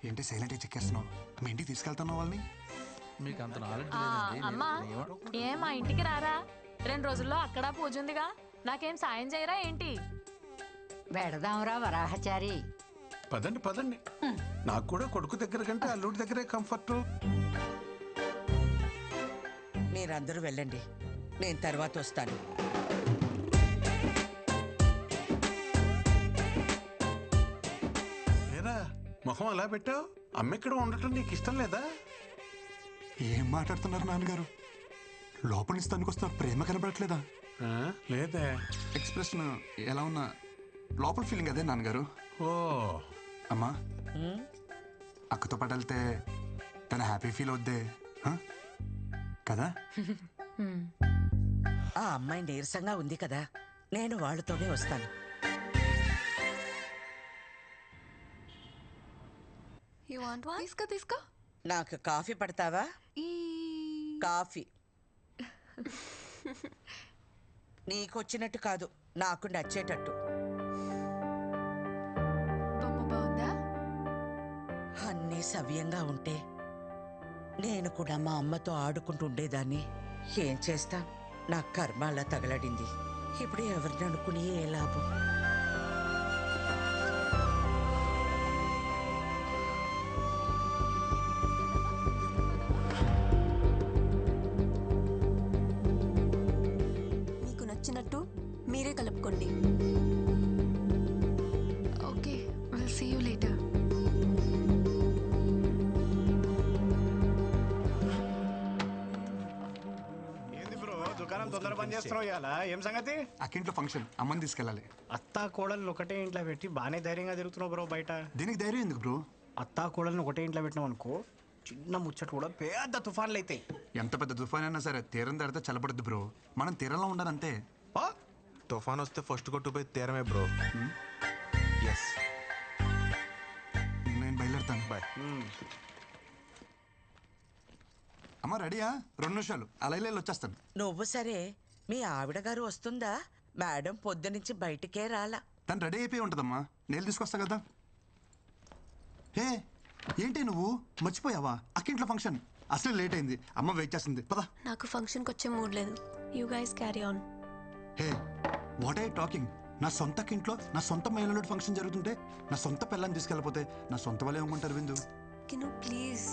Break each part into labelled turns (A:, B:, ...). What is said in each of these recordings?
A: ఏంటి సైలెంట్ చెక్కేస్తున్నావు? మీ ఇంటికి తీసుకెళ్తున్నావు వాళ్ళని?
B: మీకు అంత నాలెడ్జ్
C: అమ్మా ఏం మా ఇంటికి రారా? 2 రోజుల్లో అక్కడ పూజ ఉందిగా, నాకేం సాయం చేయరా ఏంటి?
D: పెడదాంరా వరాహచారి.
A: పదండి పదండి. నాకు కూడా కొడుకు దగ్గర కంటే అల్లుడి దగ్గరే కంఫర్ట్.
E: మీరందరూ వెళ్ళండి, నేను తర్వాత వస్తాను.
A: ఏరా మొహం అలా పెట్టావు? అమ్మ ఇక్కడ ఉండటం నీకు ఇష్టం లేదా? ఏం మాట్లాడుతున్నారు నాన్నగారు? లోపల నుంచి తనకొస్తున్న ప్రేమ కనబడట్లేదా? లేదే. ఎక్స్ప్రెషన్ ఎలా ఉన్నా లోపల ఫీలింగ్ అదే నాన్నగారు. ఓ అమ్మా, అక్కతో పాటు వెళ్తే తన హ్యాపీ ఫీల్ అవుద్దే కదా?
E: ఆ అమ్మాయి నీరసంగా ఉంది కదా, నేను వాళ్ళతోనే వస్తాను.
F: తీసుకో.
E: నాకు కాఫీ పడతావా? కాఫీ నీకొచ్చినట్టు కాదు, నాకు నచ్చేటట్టు. అన్నీ సవ్యంగా ఉంటే నేను కూడా మా అమ్మతో ఆడుకుంటూ ఉండేదాన్ని. ఏం చేస్తా, నా కర్మ అలా తగలడింది. ఇప్పుడు ఎవరిని అనుకుని ఏ లాభం?
F: మీకు నచ్చినట్టు మీరే కలుపుకోండి. Okay, will see you later.
G: దుకాణం తొందర పని చేస్తున్నావు ఇవాళ, ఏం సంగతి?
A: అక్కింట్లో ఫంక్షన్, అమ్మని తీసుకెళ్ళాలి.
G: అత్తా కోడల్ని ఒకటే ఇంట్లో పెట్టి బాగానే ధైర్యంగా తిరుగుతున్నావు బ్రో బయట.
A: దీనికి ధైర్యం ఎందుకు బ్రో?
G: అత్తా కోడల్ని ఒకటే ఇంట్లో పెట్టినావు అనుకో, చిన్న ముచ్చట కూడా పెద్ద తుఫాన్లు అవుతాయి.
A: ఎంత పెద్ద తుఫాన్ అయినా సరే తీరం దాడితే చల్లబడద్దు బ్రో. మనం తీరంలో ఉండాలంతే.
H: తుఫాన్ వస్తే ఫస్ట్ కొట్టుపోయి తీరమే బ్రో. ఎస్,
A: నేను బయలుదేరుతాను. బాయ్. అమ్మ రెడీయా? 2 నిమిషాలు అలా వచ్చేస్తాను.
E: నువ్వు సరే, మీ ఆవిడ గారు వస్తుందా? మేడం పొద్దునుంచి బయటికే రాలా.
A: తను రెడీ అయిపోయి ఉంటుందమ్మా, నేను తీసుకొస్తా కదా. హే ఏంటి నువ్వు మర్చిపోయావా? అక్కింట్లో ఫంక్షన్ అసలు లేట్ అయింది, అమ్మ వెయిట్ చేస్తుంది. పదా.
F: నాకు ఫంక్షన్కి వచ్చే మూడ్ లేదు. You guys carry on.
A: Hey what are you talking? నా సొంత ఇంట్లో నా సొంత మహిళలో ఫంక్షన్ జరుగుతుంటే నా సొంత పిల్లని తీసుకెళ్ళిపోతే నా సొంత వాళ్ళే ఏమనుకుంటారు? విందు
F: ప్లీజ్.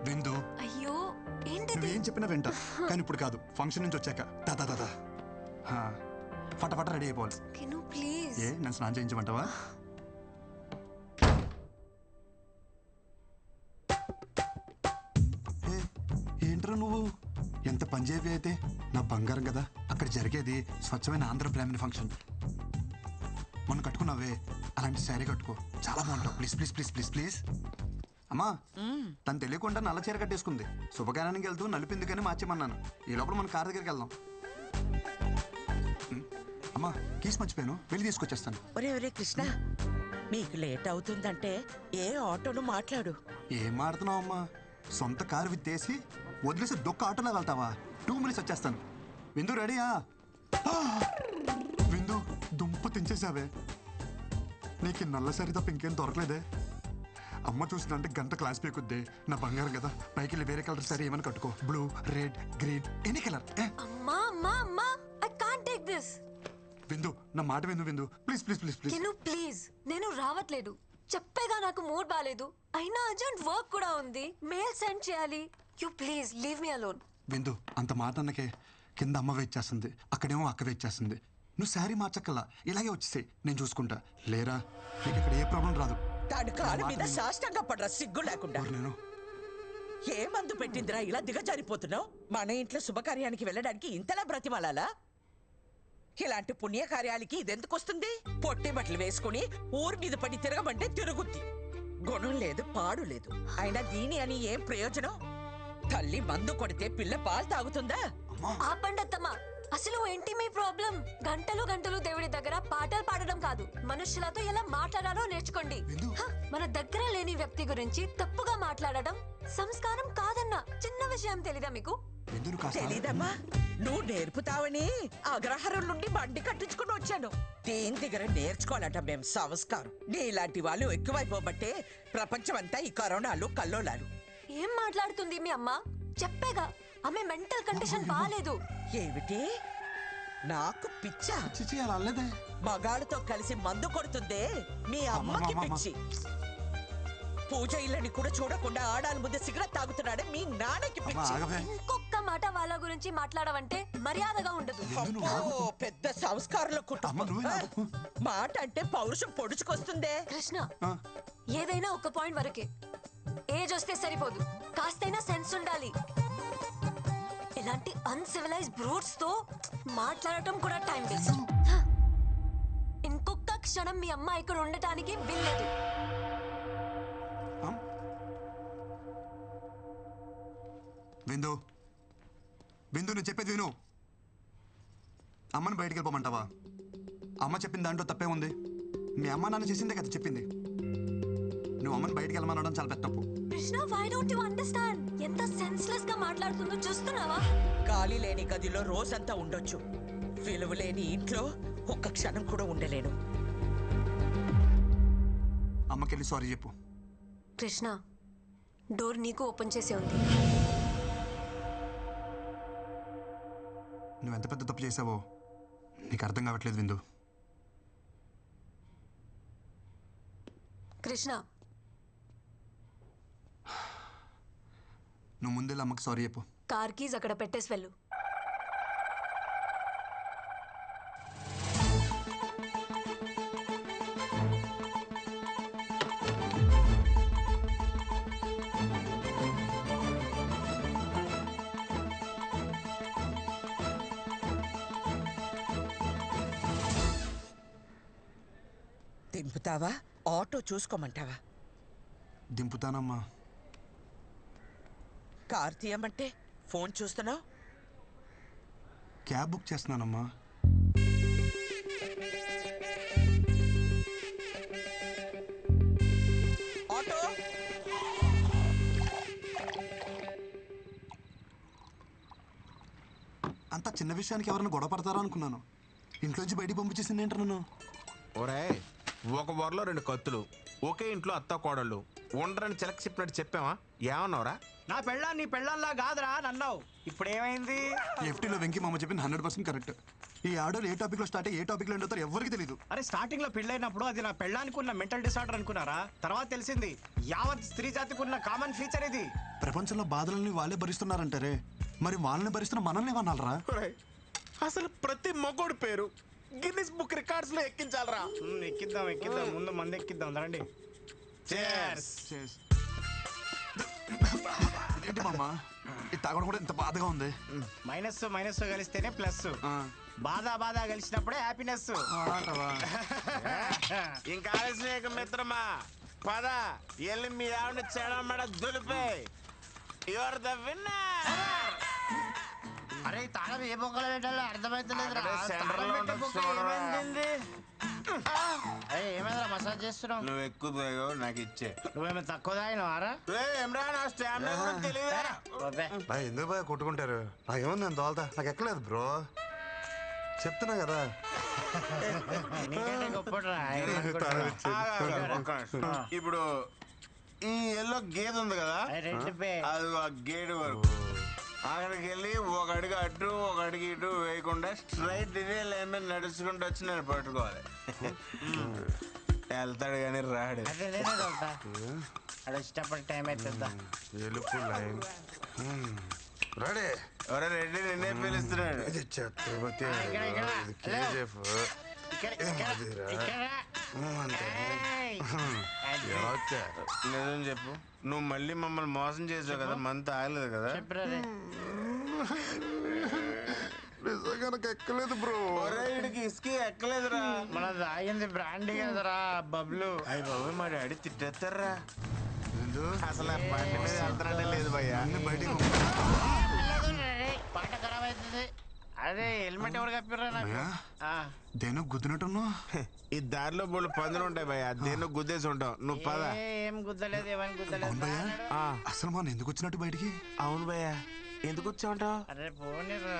A: విందు,
F: అయ్యో ఏంటి?
A: నువ్వేం చెప్పినా వింటా, కానీ ఇప్పుడు కాదు. ఫంక్షన్ నుంచి వచ్చాక దాదా ఫటాఫట రెడీ అయిపోవాలి.
F: ప్లీజ్.
A: ఏ నన్ను స్నానం చేయించమంటావా? ఏంట్రా నువ్వు ఎంత పనిచేవి అయితే నా బంగారం కదా. అక్కడ జరిగేది స్వచ్ఛమైన ఆంధ్ర బ్రాహ్మణ ఫంక్షన్. మొన్న కట్టుకున్నావే అలాంటి శారీ కట్టుకో, చాలా బాగుంటావు. Please please please please please. అమ్మా, తను తెలియకుండా నల్ల చీర కట్టేసుకుంది. శుభకార్యానికి వెళ్తూ నలిపిందుకని మార్చేమన్నాను. ఈ లోపల మన కార్ దగ్గరికి వెళ్దాం. అమ్మా కీస్ మర్చిపోయాను, వెళ్ళి తీసుకొచ్చేస్తాను.
E: ఒరే కృష్ణ, మీకు లేట్ అవుతుందంటే ఏ ఆటోను మాట్లాడు.
A: ఏం మాడుతున్నావు అమ్మా? సొంత కారు విత్తేసి వదిలేసి దొక్క ఆటోలో వెళ్తావా? 2 మినిట్స్ వచ్చేస్తాను. విందు రెడీయా? విందు దుంప తెంచేసావే. నీకు నల్ల సరి తప్ప ఇంకేం దొరకలేదే. అమ్మ చూసినంటే గంట క్లాస్ పీకుద్ది. నా బంగారం కదా, పైకి వెళ్ళి వేరే కలర్ సరే ఏమైనా కట్టుకో. Blue, red, green, any colour. విందు నా మాట విందు please please please please.
F: Please, నేను రావట్లేదు. చెప్పేగా నాకు మూడ్ బాలేదు. అయినా అర్జెంట్ వర్క్ కూడా ఉంది, మెయిల్ సెండ్ చేయాలి. You please leave me alone.
A: విందు అంత మాట అన్నకే కింద అమ్మ వెయిట్ చేస్తుంది, అక్కడేమో అక్క వెయిట్ చేస్తుంది. నువ్వు శారీ మార్చక్కల్లా ఇలాగే వచ్చేసాయి, నేను చూసుకుంటా. లేరా నీకు ఇక్కడ ఏ ప్రాబ్లం రాదు.
E: దాని కాలు మీద సాష్టంగా పడరా సిగ్గు లేకుండా.
A: నేను
E: ఏ మందు పెట్టిందిరా ఇలా దిగజారిపోతున్నావు? మన ఇంట్లో శుభకార్యానికి వెళ్ళడానికి ఇంతలా బ్రతిమాలాలా? ఇలాంటి పుణ్యకార్యాలకి ఇదెందుకు వస్తుంది? పొట్టి బట్టలు వేసుకుని ఊరి మీద పడి తిరగమంటే తిరుగుద్ది. గుణం లేదు, పాడు లేదు. అయినా దీని అని ఏం ప్రయోజనం? తల్లి మందు కొడితే పిల్ల పాలు తాగుతుందా?
F: ఆపండత్తమ్మా, అసలు ఏంటి మీ ప్రాబ్లం? గంటలు గంటలు దేవుడి దగ్గర పాటలు పాడడం కాదు, మనుషులతో ఎలా మాట్లాడాలో నేర్చుకోండి. మన దగ్గర లేని వ్యక్తి గురించి తప్పుగా మాట్లాడడం సంస్కారం కాదన్న చిన్న విషయం తెలీదా మీకు?
A: ఎందుకు కాస్త
E: తెలీదమ్మా నువ్వు నేర్పుతావని అగ్రహారం నుండి బండి కట్టించుకుని వచ్చాను. దేని దగ్గర నేర్చుకోవాలట మేం సంస్కారం. నీలాంటి వాళ్ళు ఎక్కువైపోబట్టే ప్రపంచం అంతా ఈ కరోనాలు కల్లోలాలు.
F: ఏం మాట్లాడుతుంది మీ అమ్మ? చెప్పేగా ఆమె మెంటల్ కండిషన్ బాలేదు.
E: ఏమిటి నాకు పిచ్చా?
A: చిచి అలా అల్లేదే.
E: మగాళ్ళతో కలిసి మందు కొడుతుందే మీ అమ్మకి పిచ్చి. పూజ ఇళ్ళని కూడా చూడకుండా ఆడాల ముందు సిగరెట్ తాగుతున్నాడే మీ నాన్నకి పిచ్చి.
F: ఇంకొక మాట వాళ్ళ గురించి మాట్లాడవంటే మర్యాదగా ఉండదు.
E: అబ్బో, పెద్ద సంస్కారంలో కుటుంబం. మాట అంటే పౌరుషం పొడుచుకొస్తుందే.
F: కృష్ణ ఏదైనా ఒక పాయింట్ వరకే. ఏజ్ వస్తే సరిపోదు, కాస్తైనా సెన్స్ ఉండాలి. ఇలాంటి అన్సివిలైజ్ బ్రూట్స్ తో మాట్లాడటం కూడా టైం వేస్ట్. ఇంకొక క్షణం మీ అమ్మ ఇక్కడ ఉండటానికి వీల్లేదు.
A: విందు విందు నువ్వు చెప్పేది విను. అమ్మని బయటికి వెళ్ళిపోమంటావా? అమ్మ చెప్పిన దాంట్లో తప్పే ఉంది. మీ అమ్మ నాన్న చేసిందే కదా చెప్పింది. నువ్వు అమ్మని బయటికి వెళ్ళమనడం చాలా పెద్ద తప్పు.
F: Krishna, why don't you understand? ఎంత సెన్స్లెస్ గా మాట్లాడుతుందో చూస్తున్నావా?
E: గాలి లేని గదిలో రోజంతా ఉండొచ్చు, విలువ లేని ఇంట్లో ఒక్క క్షణం కూడా ఉండలేను.
A: అమ్మకెళ్ళి సారీ చెప్పు.
F: కృష్ణ, డోర్ నీకు ఓపెన్ చేసే ఉంది.
A: నువ్వెంత పెద్ద తప్పు చేసావో నీకు అర్థం కావట్లేదు విందు.
F: కృష్ణ,
A: నువ్వు ముందే అమ్మకి సారీ చెప్పు.
F: కార్ కీజ్ అక్కడ పెట్టేసి వెళ్ళు.
E: దింపుతావా? ఆటో చూసుకోమంటావా?
A: దింపుతానమ్మా.
E: కార్ తీయమంటే ఫోన్ చూస్తున్నావు.
A: క్యాబ్ బుక్ చేస్తున్నానమ్మా.
E: ఆటో
A: అంత చిన్న విషయానికి ఎవరైనా గొడవ పడతారా అనుకున్నాను. ఇంట్లోంచి బయటికి పంపించేసింది ఏంటి నన్ను?
H: ఒరే, ఒక వరలో 2 కత్తులు, ఒకే ఇంట్లో అత్త కోడళ్ళు ఉండరని చిలక చెప్పినట్టు చెప్పావా? ఏమన్నావురా?
G: నా పెళ్ళాం నీ పెళ్ళంలా కాదురా నన్నావు. ఇప్పుడు ఏమైంది?
A: ఎఫ్టీలో వెంకీ మామ చెప్పింది 100% కరెక్ట్. ఈ ఆర్డర్ ఏ టాపిక్ లో స్టార్ట్ అయ్యి ఏ టాపిక్ లో ఎండవుతారో ఎవరికి తెలియదు.
G: అరే స్టార్టింగ్ లో పెళ్ళైనప్పుడు అది నా పెళ్ళానికి ఉన్న మెంటల్ డిసార్డర్ అనుకున్నారా? తర్వాత తెలిసింది యావత్ స్త్రీ జాతికి ఉన్న కామన్ ఫీచర్ ఇది.
A: ప్రపంచంలో బాధలని వాళ్ళే భరిస్తున్నారంటారే, మరి వాళ్ళని భరిస్తున్న మనల్ని ఏమన్నారా?
H: అసలు ప్రతి మగోడి పేరు గిన్నిస్ బుక్ రికార్డ్స్ లో ఎక్కించాలరా.
G: ఎక్కిద్దాం ఎక్కిద్దాం, ముందు మంది ఎక్కిద్దాం రండి.
H: Cheers.
A: ఏంటి మామ ఇది తాగడం కూడా ఇంత బాధగా ఉంది?
G: మైనస్ మైనస్ కలిస్తేనే ప్లస్, బాధ బాధ కలిసినప్పుడే హ్యాపీనెస్.
H: ఇంకా ఆలస్యం మిత్రమా, పద ఎల్లి మీ ఆవిడ చెడమడ దులిపే. You're the winner.
G: అరే తాగం ఏ బొక్కలు పెట్టాలో అర్థమైతలేదు. ఏమైనా మసాజ్ చేస్తున్నావు?
H: నువ్వు ఎక్కువ తాగావు, నాకు ఇచ్చే.
G: నువ్వేమైనా తక్కువ తాగినవారా?
A: ఎందుకు బాగా కొట్టుకుంటారు? నాకేముంది నేను తోలుతా, నాకు ఎక్కలేదు బ్రో, చెప్తున్నా కదా.
H: ఇప్పుడు ఈ ఎల్లో గేదె ఉంది కదా, అది ఆ గేటు వరకు అక్కడికి వెళ్ళి ఒక అడుగు అటు ఒక అడుగు ఇటు వేయకుండా స్ట్రైట్ ఇదే లైన్ మీద నడుచుకుంటూ వచ్చి నేను పట్టుకోవాలి. వెళ్తాడు కానీ రాడు.
G: ఇష్టపడి టైం అవుతుందా?
H: ఎలుపు లైన్
A: రెడీ.
H: ఎవరో రెడ్డి నిన్నే పిలుస్తున్నాడు.
A: ఛత్రపతి
H: కేజీఎఫ్ నిజం చెప్పు, నువ్వు మళ్ళీ మమ్మల్ని మోసం చేసావు కదా, మంత్ ఆగలేదు కదా?
A: నిజంగా నాకు ఎక్కలేదు బ్రో.
H: వీడికి ఇసుకి ఎక్కలేదురా.
G: మన తాగింది బ్రాండీ కదరా బబ్లు.
H: అయ్యి బాబు మా డాడీ తిట్టేస్తారా. అసలు ఆ బండి మీద వెళ్తానంటే లేదు భయ్యా.
A: బయటికి
G: పాట ఖరాబ్ అవుతుంది. అదే హెల్మెట్ ఎవరు కప్పిర్రా నాకు?
A: దేనో గుద్దినట్టున్నా.
H: ఈ దారిలో బోళ్ళు పందులు ఉంటాయి భయ్యా, దేన్నో గుద్దేసి ఉంటావు. నువ్వు పద.
G: ఏం గుద్దలేదు, ఏమని గుద్దలేదు.
A: అసలు మనం ఎందుకు వచ్చినట్టు బయటికి?
H: అవును భయ్యా, ఎందుకు వచ్చావంట?
G: అరే పోనీరా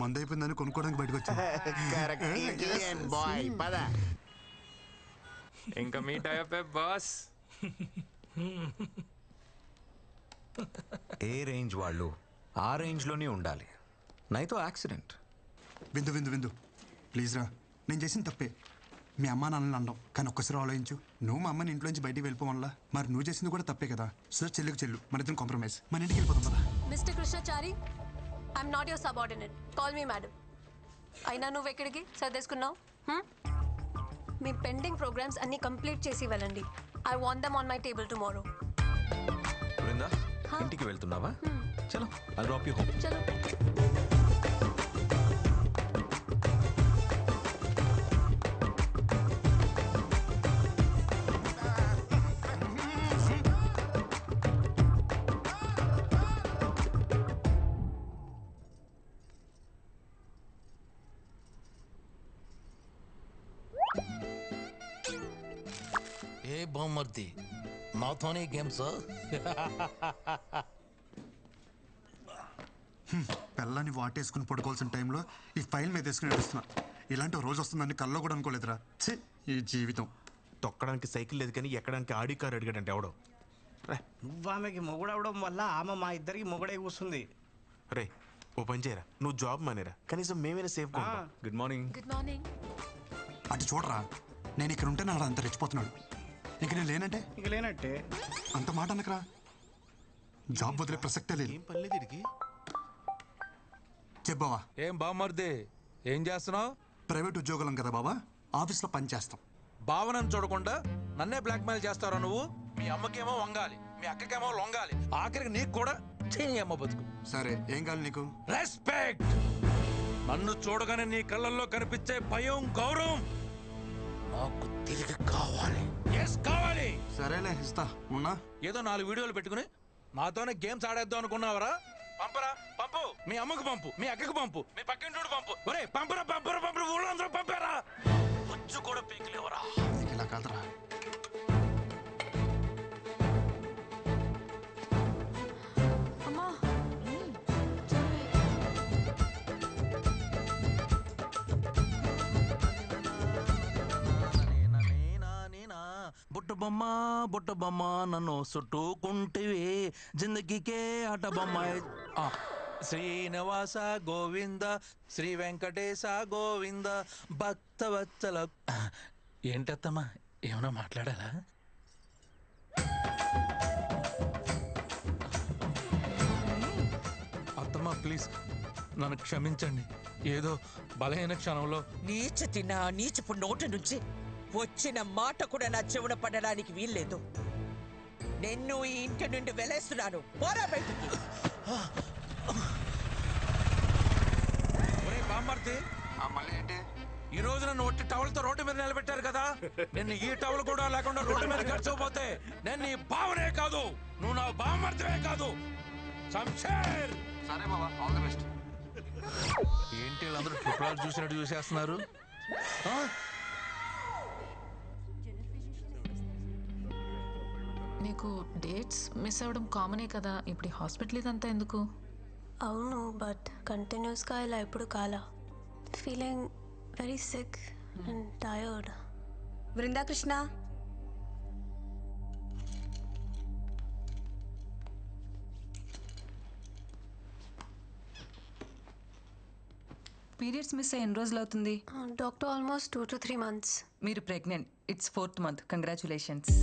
A: మందు అయిపోయిందని కొనుక్కోవడానికి బయటకు వచ్చా.
H: బాయ్ పద.
I: ఇంకా మీట్ అయ్యే బాస్.
J: ఏ రేంజ్ వాళ్ళు ఆ రేంజ్లోనే ఉండాలి. నైతో యాక్సిడెంట్.
A: విందు విందు విందు ప్లీజ్ రా, నేను చేసిన తప్పే. మీ అమ్మ నాన్నని అనడం, కానీ ఒక్కసారి ఆలోచించు. నువ్వు మా అమ్మని ఇంట్లో నుంచి బయటికి వెళ్ళిపోవాలా, మరి నువ్వు చేసింది కూడా తప్పే కదా. సో చెల్లికి చెల్లు, మన ఇద్దరం కాంప్రమైజ్, మన ఇంటికి వెళ్ళిపోతాం కదా.
F: Mister Krishnachari, I'm not your subordinate. Call me madam. అయినా నువ్వు ఎక్కడికి సర్దేసుకున్నావు? మీ పెండింగ్ ప్రోగ్రామ్స్ అన్ని కంప్లీట్ చేసి వెళ్ళండి. I want them on my table tomorrow.
J: Brinda, ఇంటికి వెళ్తున్నావా? చలో, ఐల్ డ్రాప్ యూ హోమ్.
F: చలో.
B: ఏ బామ్మర్ది, నాతోనే గేమ్స్?
A: పిల్లని వాటేసుకుని పడుకోవాల్సిన టైంలో ఈ ఫైల్ మీద వేసుకుని నడుస్తున్నా. ఇలాంటి రోజు వస్తుందని కల్లో కూడా అనుకోలేదురా. ఛీ, ఈ జీవితం.
H: తొక్కడానికి సైకిల్ లేదు కానీ ఎక్కడానికి ఆడి కారు అడిగాడంటే ఎవడో.
G: నువ్వు ఆమెకి మొగుడవడం వల్ల ఆమె మా ఇద్దరికి మొగుడే కూస్తుంది.
H: రే ఓ పని చేయరా, నువ్వు జాబ్ మానేరా, కనీసం మేమైనా safe.
J: Good morning.
F: Good morning.
A: అటు చూడరా, నేను ఇక్కడ ఉంటే నా అంత రెచ్చిపోతున్నాడు. ఇంక నేను లేనంటే
G: ఇక లేనట్టే.
A: అంత మాట అనకరా. జాబ్ వదిలే ప్రసక్తే లేదు.
H: ఏం పర్లేదు ఇడికి.
A: చెప్పావా?
I: ఏం బామ్మర్ది, ఏం చేస్తున్నావు?
A: ప్రైవేట్ ఉద్యోగులం కదా బాబా, ఆఫీస్లో పని చేస్తాం.
I: భావనను చూడకుండా నన్నే బ్లాక్మెయిల్ చేస్తారా నువ్వు? మీ అమ్మకేమో వంగాలి, మీ అక్కకేమో లొంగాలి, ఆఖరికి నీకు కూడా చేయని అమ్మ బతుకు.
A: సరే, ఏం కావాలి నీకు?
I: రెస్పెక్ట్. నన్ను చూడగానే నీ కళ్ళల్లో కనిపించే భయం, గౌరవం నాకు తిరిగి కావాలి. ఎస్ కావాలి.
A: సరేలే, ఇస్తా. ఉన్నా
I: ఏదో 4 వీడియోలు పెట్టుకుని నాతోనే గేమ్స్ ఆడేద్దాం అనుకున్నావరా? పంపరా, పంపు. మీ అమ్మకు పంపు, మీ అక్కకు పంపు, మీ పక్కింటోడు పంపు. ఒరే పంపరా, పంపరా, పంపరా, ఊళ్ళో అందరూ పంపారా. వచ్చి కూడా పీకలేవరా.
A: ఇలా కాదురా.
C: అమ్మా,
B: బుట్ట బొమ్మ నన్ను చుట్టుకుంటివి, జిందగీకే ఆట బొమ్మ.
I: శ్రీనివాస గోవింద, శ్రీ వెంకటేశ గోవింద, భక్తవత్సల.
B: ఏంటత్తమ్మా, ఏమన్నా మాట్లాడాలా?
I: అత్తమ్మ ప్లీజ్ నన్ను క్షమించండి. ఏదో బలహీన క్షణంలో
E: నీచపు నోటి నుంచి వచ్చిన మాట కూడా నా చెవున పడడానికి వీల్లేదు. నిన్ను ఈ ఇంటి నుండి వెలేస్తున్నాను. పోరా బయటికి.
I: ఒరే బామ్మర్ది,
A: మళ్ళీ ఏంటి?
I: ఈ రోజు నన్ను ఒట్టి టవల్తో రోడ్డు మీద నిలబెట్టారు కదా. నేను ఈ టవల్ కూడా లేకుండా రోడ్డు మీద ఖర్చుపోతే నేను నీ బావనే కాదు, నువ్వు నా బామ్మర్దివే కాదు. శంషేర్.
A: సరే బాబా, ఆల్ ది బెస్ట్.
B: ఏంటి వీళ్ళందరూ ట్రిపుల్ చూసినట్టు చూసేస్తున్నారు?
C: నీకు డేట్స్ మిస్ అవ్వడం కామనే కదా. ఇప్పుడు హాస్పిటల్ ఇదంతా ఎందుకు?
F: అవును, బట్ కంటిన్యూస్గా ఇలా ఎప్పుడు కాలా. Feeling very sick and tired.
K: Brindakrishna,
L: periods miss అయ్యి ఎన్ని రోజులు అవుతుంది?
F: Doctor almost 2 to 3 months.
L: మీరు pregnant. It's 4th month. Congratulations.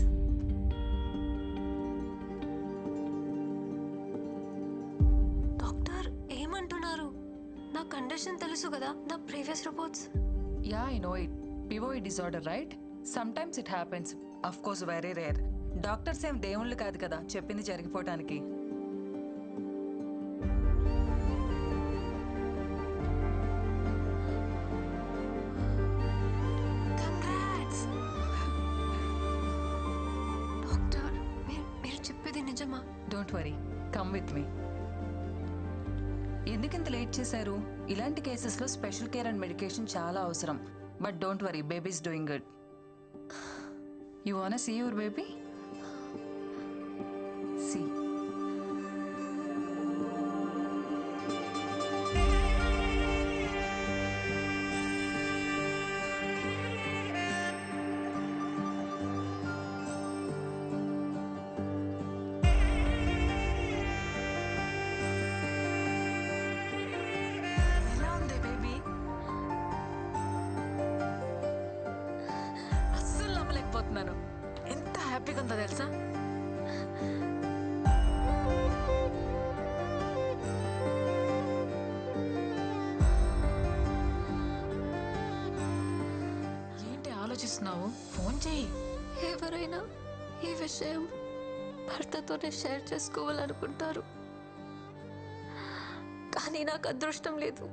F: Doctor ఏమంటున్నారు? నా కండిషన్ తెలుసు కదా, నా previous reports.
L: Yeah, I know it. పివోయిడ్ disorder, right? Sometimes it happens. Of course very rare. Doctors ఏం దేవుళ్ళు కాదు కదా చెప్పింది జరిగిపోవటానికి.
F: డాక్టర్, మీరు చెప్పేది నిజమా?
L: Don't worry, come with me. ఎందుకు ఇంత లేట్ చేశారు? ఇలాంటి కేసెస్లో స్పెషల్ కేర్ అండ్ మెడికేషన్ చాలా అవసరం. But don't worry, baby is doing good. You want see your baby? See.
C: అయిపోతున్నాను. ఎంత హ్యాపీగా ఉందో తెలుసా? ఏంటి ఆలోచిస్తున్నావు? ఫోన్ చెయ్యి.
F: ఎవరైనా ఈ విషయం భర్తతోనే షేర్ చేసుకోవాలనుకుంటారు, కానీ నాకు అదృష్టం లేదు.